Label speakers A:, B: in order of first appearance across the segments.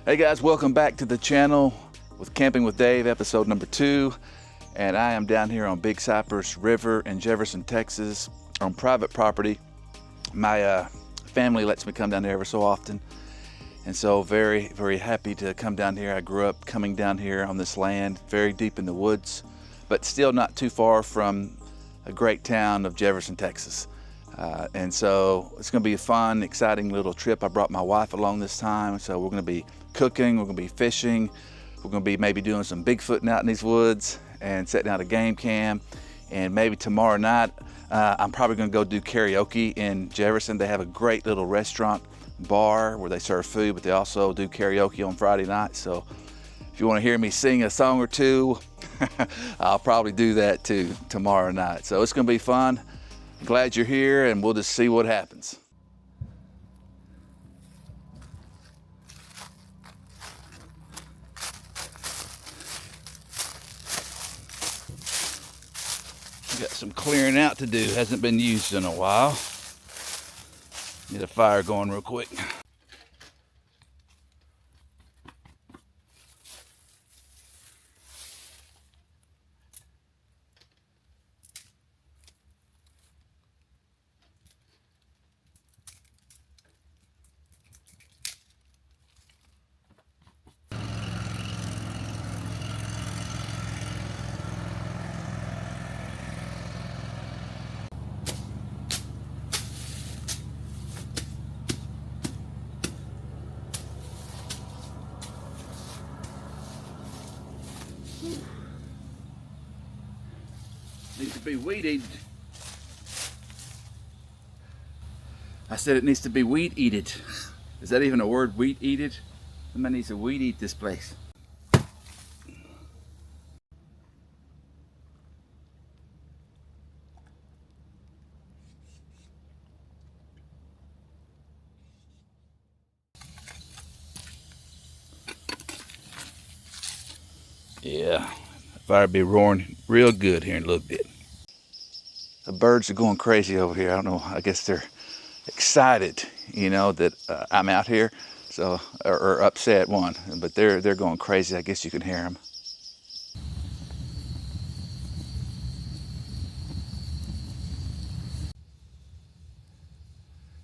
A: Hey guys, welcome back to the channel with Camping with Dave, episode number 2. And I am down here on Big Cypress River in Jefferson, Texas, on private property. My family lets me come down there every so often. And so very, very happy to come down here. I grew up coming down here on this land, very deep in the woods, but still not too far from a great town of Jefferson, Texas. And so it's gonna be a fun, exciting little trip. I brought my wife along this time, so we're gonna be cooking, we're gonna be fishing, we're gonna be maybe doing some Bigfooting out in these woods and setting out a game cam. And maybe tomorrow night, I'm probably gonna go do karaoke in Jefferson. They have a great little restaurant bar where they serve food, but they also do karaoke on Friday night. So if you wanna hear me sing a song or two, I'll probably do that too tomorrow night. So it's gonna be fun. Glad you're here, and we'll just see what happens. Got some clearing out to do. Hasn't been used in a while. Get a fire going real quick. Needs to be weed eated. I said it needs to be weed eated. Is that even a word, weed eated? Somebody needs to weed eat this place. Yeah, the fire be roaring real good here in a little bit. The birds are going crazy over here. I don't know, I guess they're excited, you know, that I'm out here. So, or upset one, but they're going crazy. I guess you can hear them.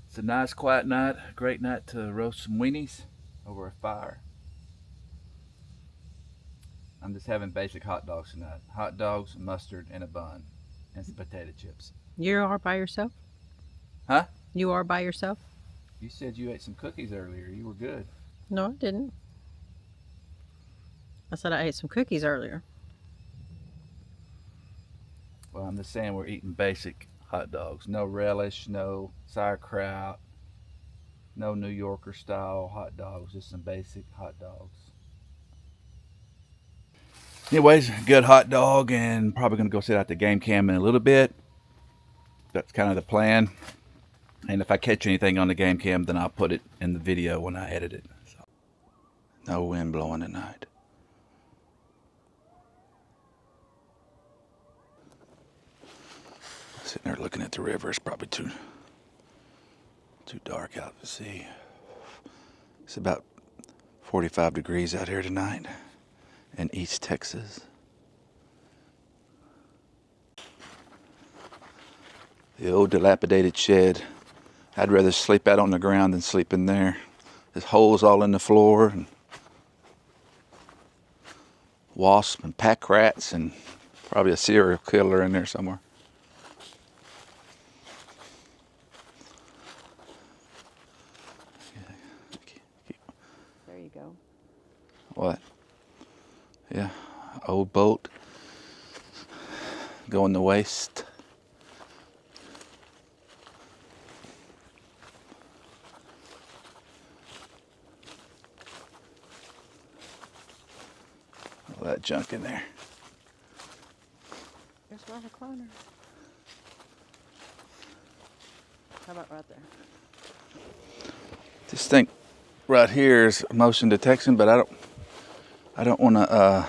A: It's a nice quiet night, a great night to roast some weenies over a fire. I'm just having basic hot dogs tonight. Hot dogs, mustard, and a bun, and some potato chips.
B: You are by yourself?
A: Huh?
B: You are by yourself?
A: You said you ate some cookies earlier. You were good.
B: No, I didn't. I said I ate some cookies earlier.
A: Well, I'm just saying we're eating basic hot dogs. No relish, no sauerkraut, no New Yorker style hot dogs, just some basic hot dogs. Anyways, good hot dog, and probably gonna go sit out the game cam in a little bit. That's kind of the plan. And if I catch anything on the game cam, then I'll put it in the video when I edit it. So. No wind blowing tonight. Sitting there looking at the river. It's probably too dark out to see. It's about 45 degrees out here tonight in East Texas. The old dilapidated shed. I'd rather sleep out on the ground than sleep in there. There's holes all in the floor, and wasps and pack rats, and probably a serial killer in there somewhere.
B: There you go.
A: What? Yeah, old boat going to waste. All that junk in there.
B: There's one corner. How about right there?
A: This thing right here is motion detection, but I don't want to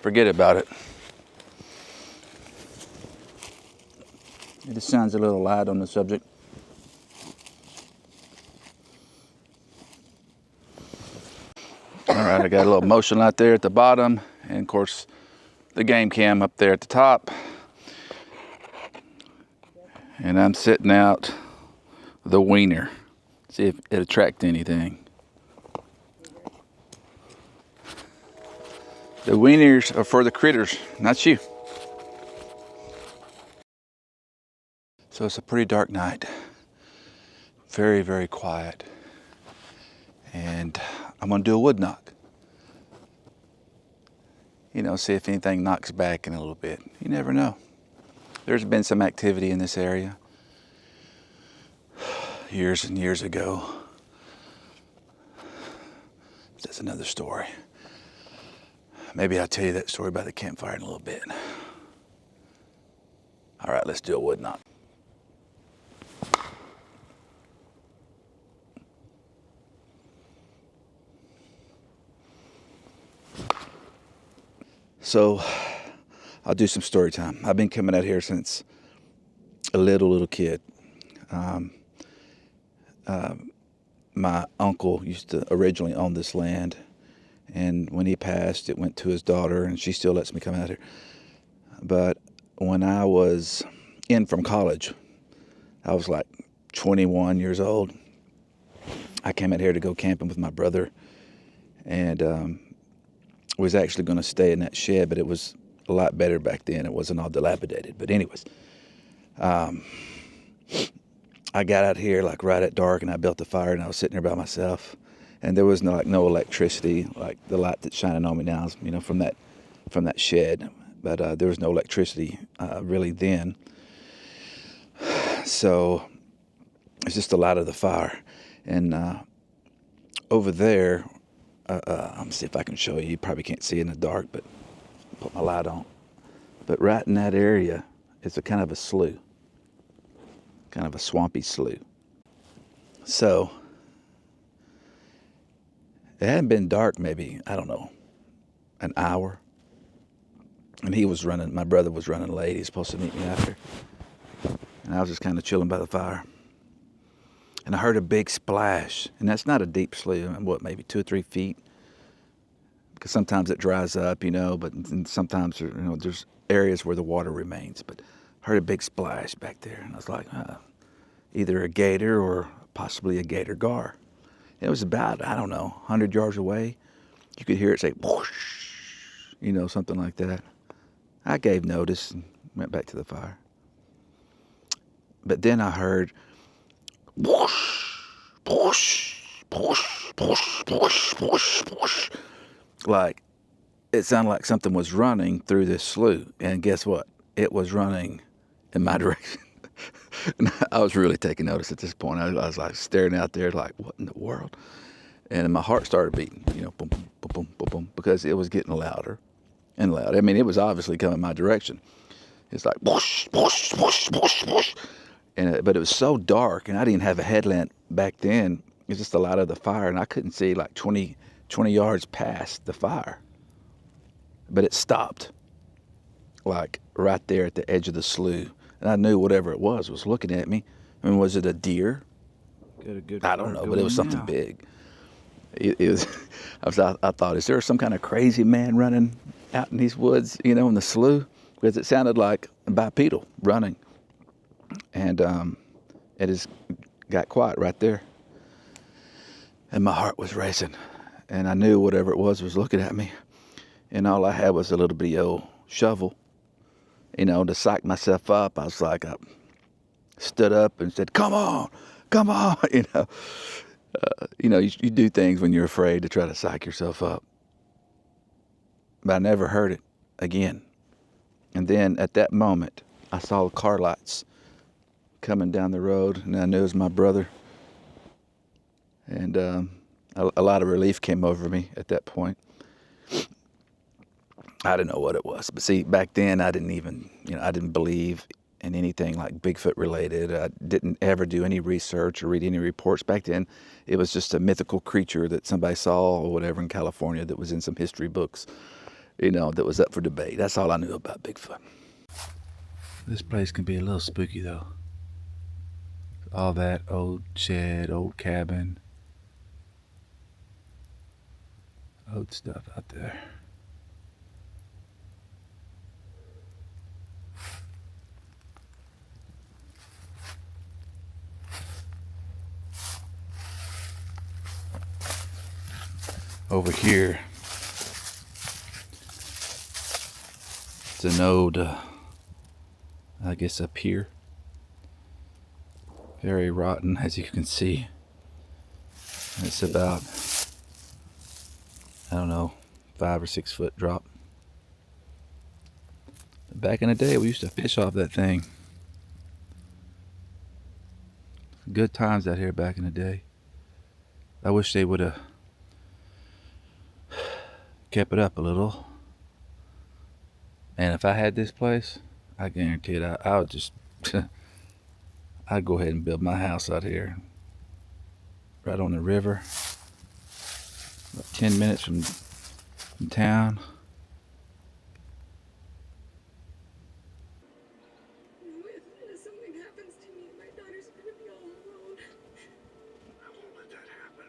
A: forget about it. It just shines a little light on the subject. right, I got a little motion light there at the bottom, and of course the game cam up there at the top. And I'm sitting out the wiener. See if it attracts anything. The wieners are for the critters, not you. So it's a pretty dark night. Very, very quiet. And I'm gonna do a wood knock. You know, see if anything knocks back in a little bit. You never know. There's been some activity in this area years and years ago. That's another story. Maybe I'll tell you that story by the campfire in a little bit. All right, let's do a wood knock. So I'll do some story time. I've been coming out here since a little kid. My uncle used to originally own this land, and when he passed, it went to his daughter, and she still lets me come out here. But when I was in from college, I was like 21 years old. I came out here to go camping with my brother, and was actually going to stay in that shed, but it was a lot better back then. It wasn't all dilapidated. But anyways, I got out here like right at dark, and I built a fire, and I was sitting there by myself, and there was no electricity, like the light that's shining on me now is, you know, from that shed. But there was no electricity really then. So it's just the light of the fire. And over there, let me see if I can show you. You probably can't see in the dark, but I'll put my light on. But right in that area is a kind of a slough, kind of a swampy slough. So it hadn't been dark maybe, I don't know, an hour. And my brother was running late. He's supposed to meet me after. And I was just kind of chilling by the fire. And I heard a big splash. And that's not a deep slough, what, maybe 2 or 3 feet? Because sometimes it dries up, you know, but sometimes, you know, there's areas where the water remains. But I heard a big splash back there. And I was like, either a gator or possibly a gator gar. It was about, I don't know, 100 yards away. You could hear it say, whoosh, you know, something like that. I gave notice and went back to the fire. But then I heard whoosh, whoosh, whoosh, whoosh, whoosh, whoosh, whoosh. Like, it sounded like something was running through this slough. And guess what? It was running in my direction. And I was really taking notice at this point. I was like staring out there like, what in the world? And my heart started beating, you know, boom, boom, boom, boom, boom, because it was getting louder and louder. I mean, it was obviously coming my direction. It's like whoosh, whoosh, whoosh, whoosh, whoosh. But it was so dark, and I didn't have a headlamp back then. It was just the light of the fire, and I couldn't see like 20 yards past the fire. But it stopped, like right there at the edge of the slough. And I knew whatever it was looking at me. I mean, was it a deer? I don't know, but it was something big. It was. I thought, is there some kind of crazy man running out in these woods, you know, in the slough? Because it sounded like a bipedal running. And it just got quiet right there. And my heart was racing. And I knew whatever it was looking at me. And all I had was a little bitty old shovel, you know, to psych myself up. I was like, I stood up and said, come on, you know. You do things when you're afraid to try to psych yourself up. But I never heard it again. And then at that moment, I saw car lights coming down the road, and I knew it was my brother. And a lot of relief came over me at that point. I didn't know what it was. But see, back then I didn't believe in anything like Bigfoot related. I didn't ever do any research or read any reports. Back then, it was just a mythical creature that somebody saw or whatever in California that was in some history books, you know, that was up for debate. That's all I knew about Bigfoot. This place can be a little spooky though. All that old shed, old cabin. Load stuff out there. Over here, it's an old, I guess up here. Very rotten, as you can see. And it's about, I don't know, 5 or 6 foot drop. Back in the day, we used to fish off that thing. Good times out here back in the day. I wish they would have kept it up a little. And if I had this place, I guarantee it, I would just, I'd go ahead and build my house out here. Right on the river. About 10 minutes from town.
C: If something happens to me, my daughter's gonna be all alone. I won't let that happen.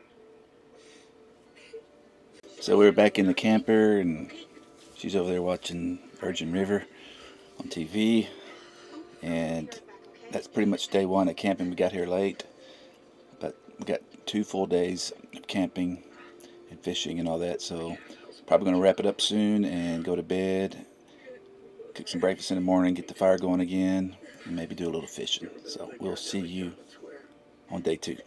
A: So we're back in the camper, and she's over there watching Virgin River on TV. And that's pretty much day one of camping. We got here late, but we got 2 full days of camping and fishing and all that. So probably going to wrap it up soon and go to bed, cook some breakfast in the morning, get the fire going again, and maybe do a little fishing. So we'll see you on day 2.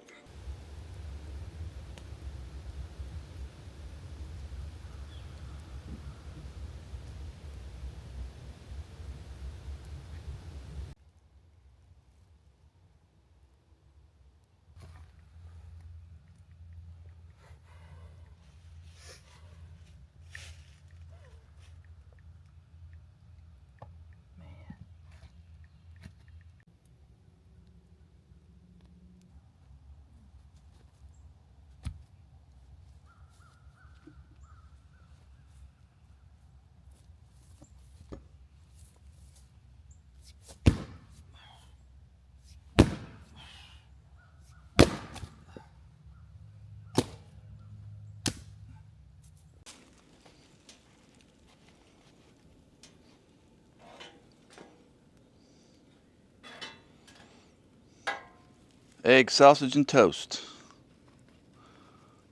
A: Egg, sausage, and toast.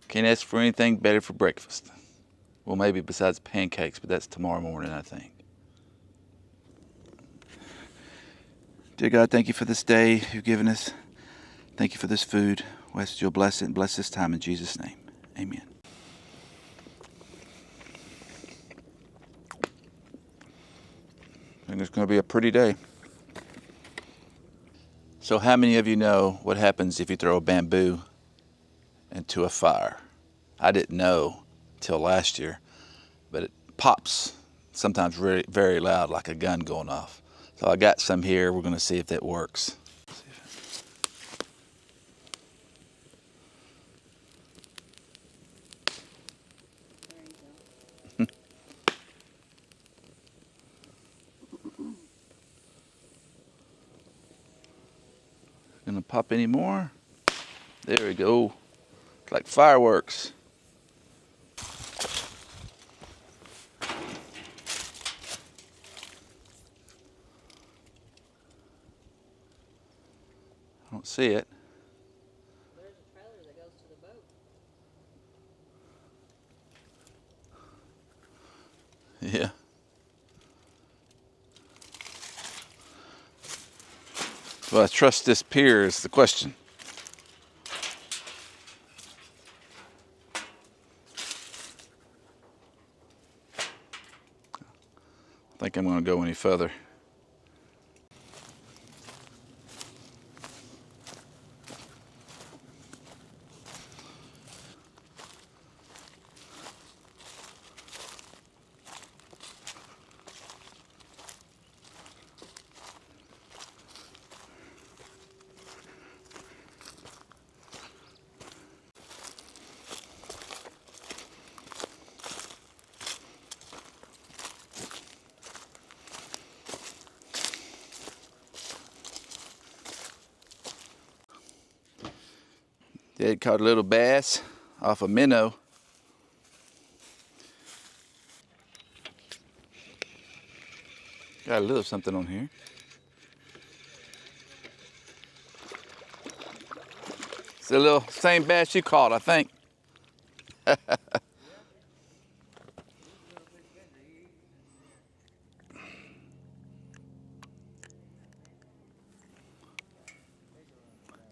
A: Can't ask for anything better for breakfast. Well, maybe besides pancakes, but that's tomorrow morning, I think. Dear God, thank you for this day you've given us. Thank you for this food. We ask that you'll bless it and bless this time in Jesus' name. Amen. I think it's going to be a pretty day. So how many of you know what happens if you throw a bamboo into a fire? I didn't know till last year, but it pops sometimes very, very loud, like a gun going off. So I got some here. We're going to see if that works. Gonna pop any more? There we go. It's like fireworks. I don't see it.
B: There's a trailer that goes to the boat.
A: Yeah. Well, I trust this pier is the question. I think I'm going to go any further. Dad caught a little bass off a minnow. Got a little something on here. It's a little same bass you caught, I think.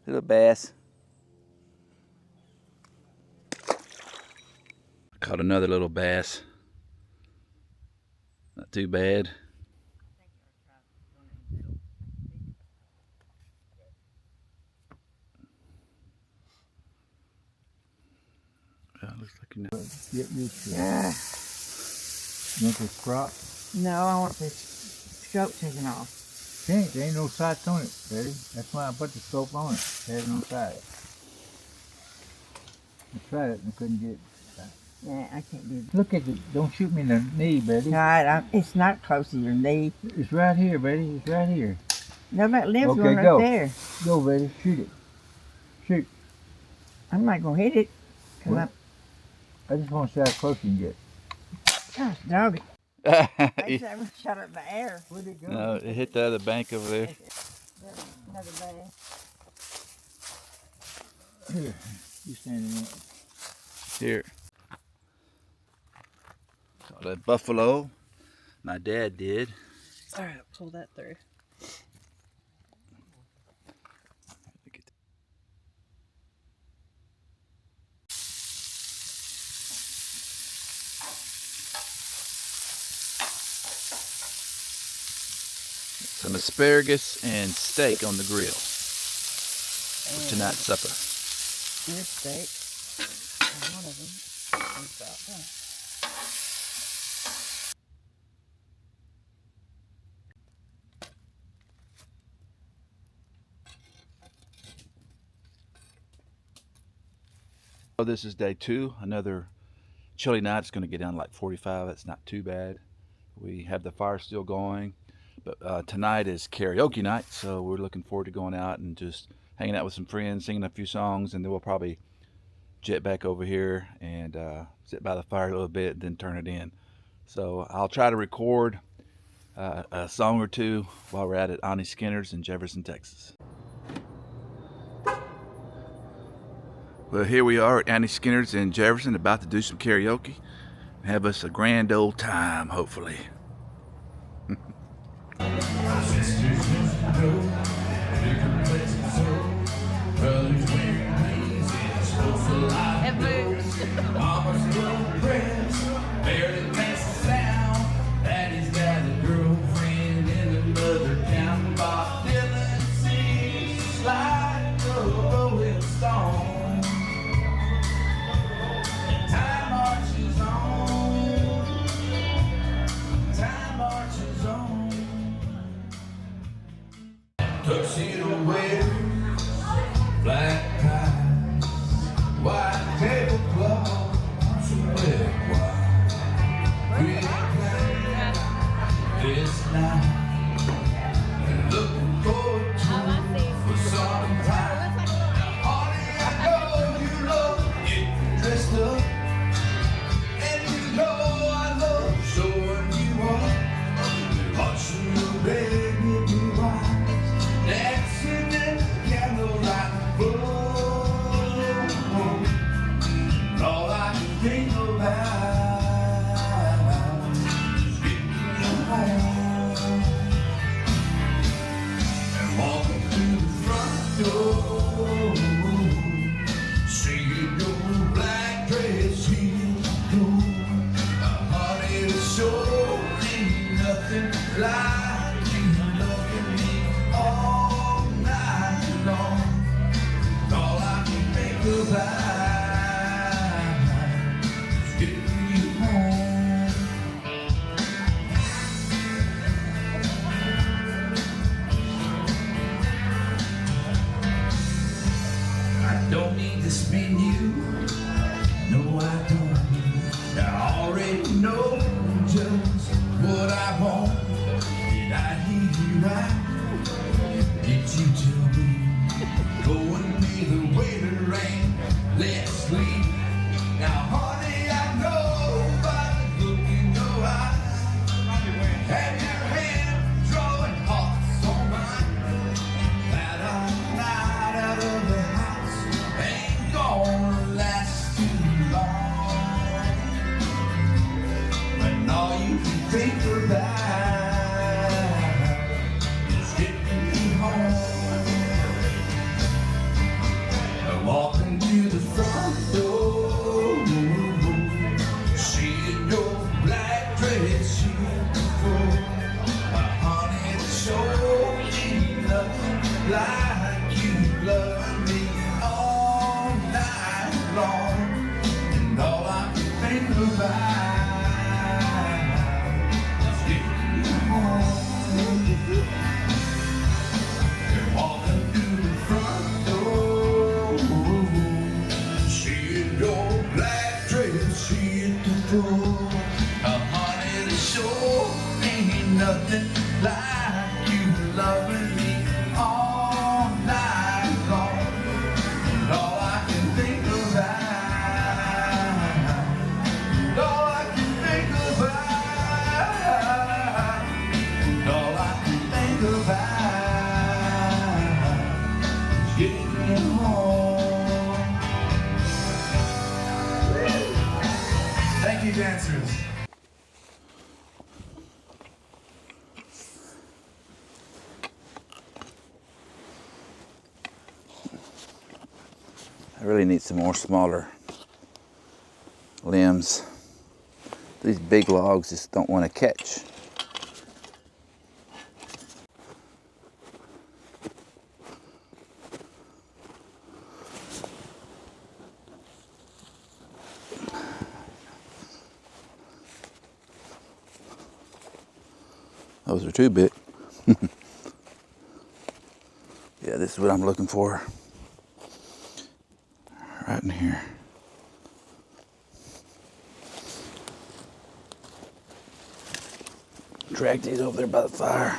A: Little bass. Caught another little bass. Not too bad. Looks like you know.
D: Get used to it. You want this crop?
E: No, I want this scope taken off.
D: There ain't no sights on it, Betty. That's why I put the scope on it. It has no sights. I tried it and I couldn't get it.
E: Yeah, I can't do that.
D: Look at it. Don't shoot me in the knee, Betty.
E: No, it's not close to your knee.
D: It's right here, Betty. It's right here.
E: No, that lives
D: Okay,
E: one right
D: go.
E: there.
D: Go, Betty. Shoot it. Shoot.
E: I'm not going to hit it. Come
D: What?
E: up.
D: I just want to see how close you can get.
E: Gosh, dog it. I shot it in the air.
D: Where'd it go?
A: No, it hit the other bank over there.
E: There's another bag.
D: Here. You stand in it.
A: Here. Caught a buffalo. My dad did.
B: All right, I'll pull that through.
A: Some asparagus and steak on the grill for tonight's supper.
B: Your steak. One of them. Is about done.
A: So this is day 2. Another chilly night. It's going to get down to like 45. That's not too bad. We have the fire still going. But tonight is karaoke night, so we're looking forward to going out and just hanging out with some friends, singing a few songs, and then we'll probably jet back over here and sit by the fire a little bit, then turn it in. So I'll try to record a song or two while we're at Auntie Skinner's in Jefferson, Texas. Well, here we are at Auntie Skinner's in Jefferson, about to do some karaoke. Have us a grand old time, hopefully.
B: It moves.
F: Tuxedo wears, black ties, white tablecloths, red wine, green light, this night, and looking forward to for some time. Honey, I know you love getting dressed up, and you know I love showing you up, watching the baby white. Dancing in the candlelight glow, all I can think about is getting you home and walking through the front door, seeing your black dress heel go. Honey, it sure ain't nothing like you loving me all night long. All I can think about is getting you home. I don't need to spin you, no I don't. I already know just what I want. Did I hear you right? think about is getting home. Walking to the front door, seeing your black dress hit the floor. Honey, it sure ain't nothing like you loving me all night long. And all I can think about is getting home. And walking through the front door, seeing your black dress hit the floor. Honey, it sure ain't nothing like you loving me all night long. And all I can think about, and all I can think about, and all I can think about is getting home. Thank you, dancers.
A: I really need some more smaller limbs. These big logs just don't want to catch. Those are too big. Yeah, this is what I'm looking for. Right in here. Drag these over there by the fire.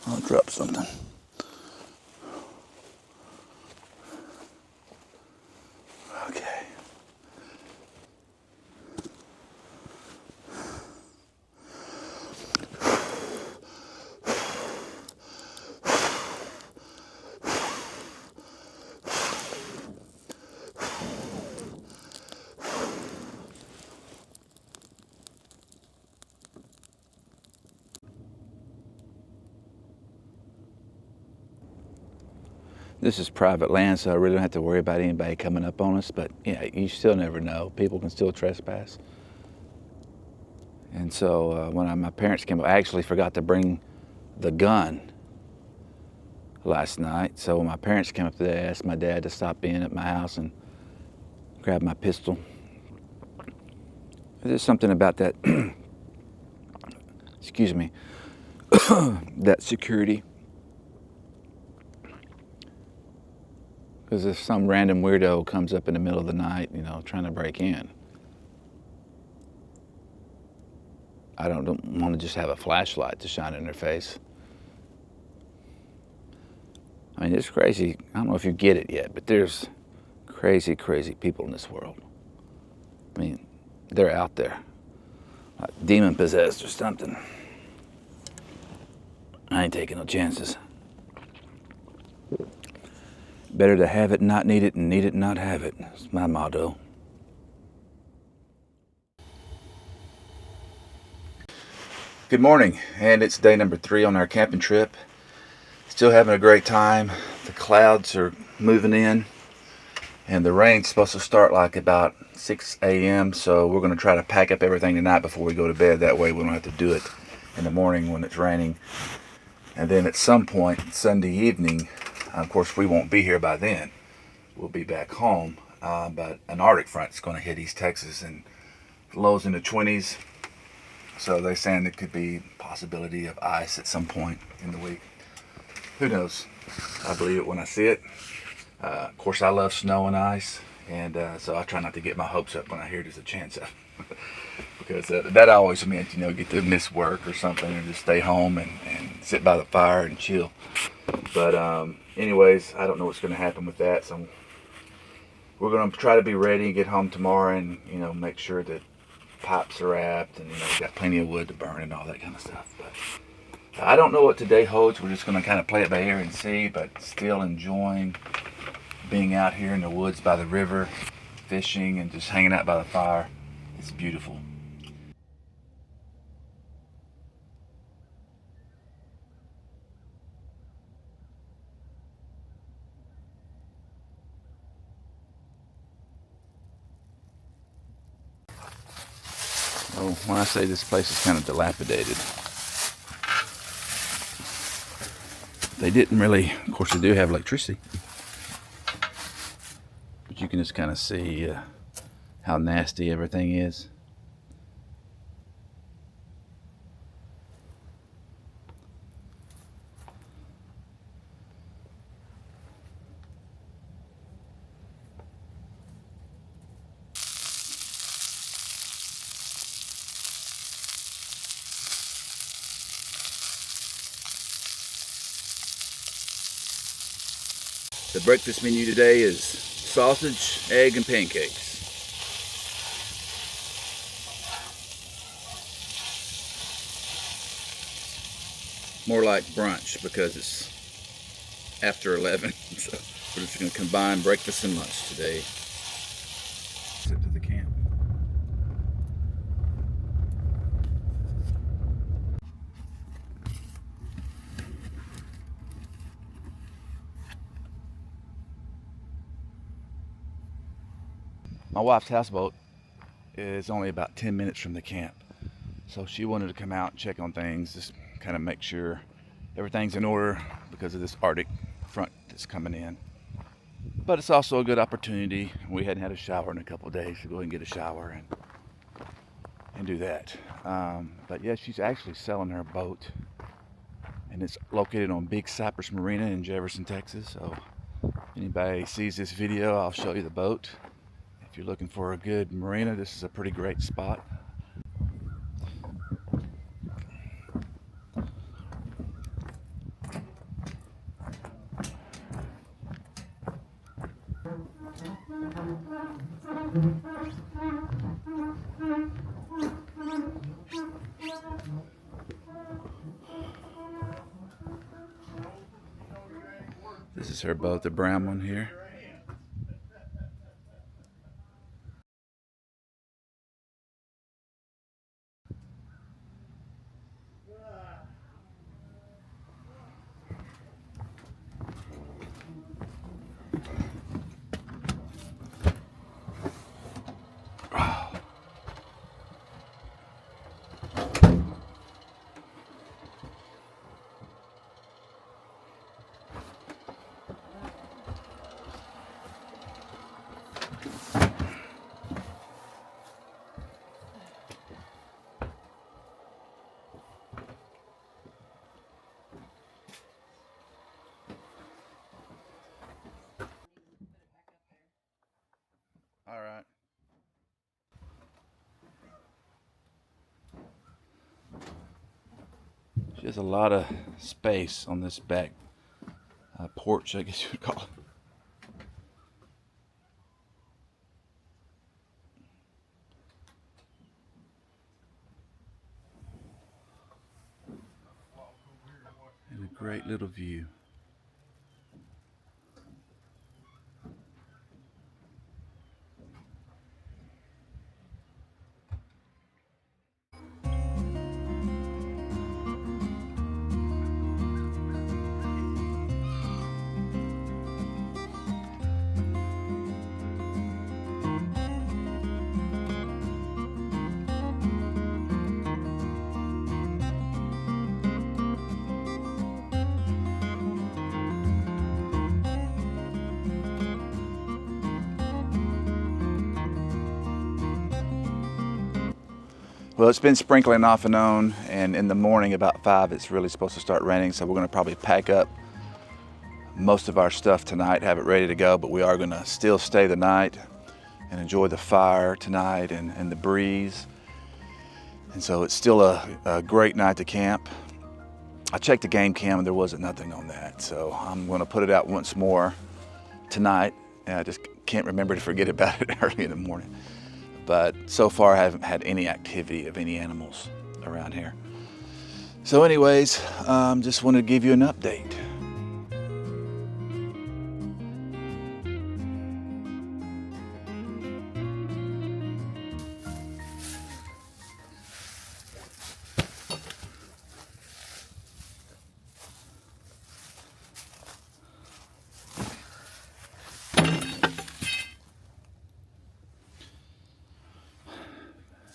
A: I'll drop something. Okay. This is private land, so I really don't have to worry about anybody coming up on us, but yeah, you still never know. People can still trespass. And so when my parents came up, I actually forgot to bring the gun last night. So when my parents came up today, I asked my dad to stop in at my house and grab my pistol. There's something about that, excuse me, that security. Because if some random weirdo comes up in the middle of the night, you know, trying to break in, I don't want to just have a flashlight to shine in their face. I mean, it's crazy. I don't know if you get it yet, but there's crazy, crazy people in this world. I mean, they're out there, like demon possessed or something. I ain't taking no chances. Better to have it and not need it, and need it and not have it. That's my motto. Good morning, and it's day number 3 on our camping trip. Still having a great time. The clouds are moving in, and the rain's supposed to start like about 6 a.m. So we're going to try to pack up everything tonight before we go to bed. That way we don't have to do it in the morning when it's raining. And then at some point Sunday evening, of course, we won't be here by then. We'll be back home, but an Arctic front is going to hit East Texas, and lows in the 20s. So they're saying there could be possibility of ice at some point in the week. Who knows? I believe it when I see it. Of course, I love snow and ice, and so I try not to get my hopes up when I hear there's a chance of. Because that always meant, you know, get to miss work or something, or just stay home and sit by the fire and chill. But anyways, I don't know what's going to happen with that, so we're going to try to be ready and get home tomorrow, and you know, make sure that pipes are wrapped, and you know, got plenty of wood to burn and all that kind of stuff. But I don't know what today holds. We're just going to kind of play it by ear and see, but still enjoying being out here in the woods by the river, fishing and just hanging out by the fire. It's beautiful. Oh, when I say this place is kind of dilapidated, they didn't really, of course they do have electricity, but you can just kind of see how nasty everything is. The breakfast menu today is sausage, egg, and pancakes. More like brunch because it's after 11, so we're just going to combine breakfast and lunch today. Sit to the camp. My wife's houseboat is only about 10 minutes from the camp, so she wanted to come out and check on things, just kind of make sure everything's in order because of this Arctic front that's coming in. But it's also a good opportunity. We hadn't had a shower in a couple of days, so go ahead and get a shower and do that. But yeah, she's actually selling her boat, and it's located on Big Cypress Marina in Jefferson, Texas. So if anybody sees this video, I'll show you the boat. If you're looking for a good marina, this is a pretty great spot. This is her boat, the brown one here. All right. She has a lot of space on this back porch, I guess you would call it. And a great little view. Well, it's been sprinkling off and on, and in the morning about 5 it's really supposed to start raining, so we're going to probably pack up most of our stuff tonight, have it ready to go, but we are going to still stay the night and enjoy the fire tonight and the breeze. And so it's still a great night to camp. I checked the game cam and there wasn't nothing on that, so I'm going to put it out once more tonight, and I just can't remember to forget about it early in the morning. But so far I haven't had any activity of any animals around here. So anyways, just wanted to give you an update.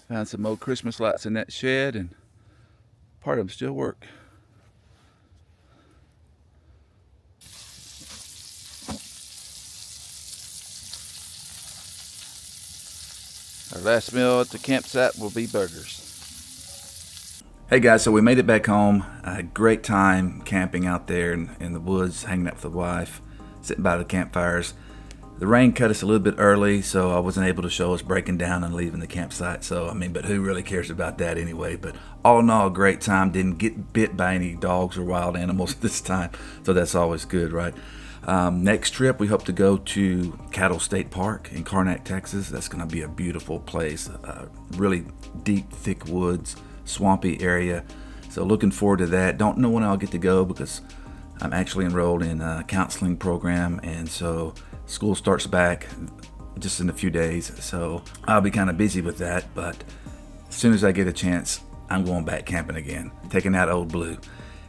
A: Found some old Christmas lights in that shed, and part of them still work. Our last meal at the campsite will be burgers. Hey guys, so we made it back home. I had a great time camping out there in the woods, hanging out with the wife, sitting by the campfires. The rain cut us a little bit early, so I wasn't able to show us breaking down and leaving the campsite. So, I mean, but who really cares about that anyway? But all in all, a great time. Didn't get bit by any dogs or wild animals this time, so that's always good, right? Next trip, we hope to go to Cattle State Park in Karnak, Texas. That's going to be a beautiful place. Really deep, thick woods, swampy area. So looking forward to that. Don't know when I'll get to go because I'm actually enrolled in a counseling program, and so school starts back just in a few days, so I'll be kind of busy with that. But as soon as I get a chance, I'm going back camping again, taking out Old Blue.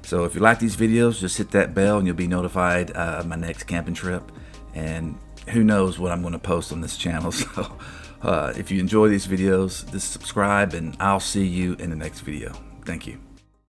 A: So if you like these videos, just hit that bell and you'll be notified of my next camping trip. And who knows what I'm going to post on this channel. So if you enjoy these videos, just subscribe, and I'll see you in the next video. Thank you.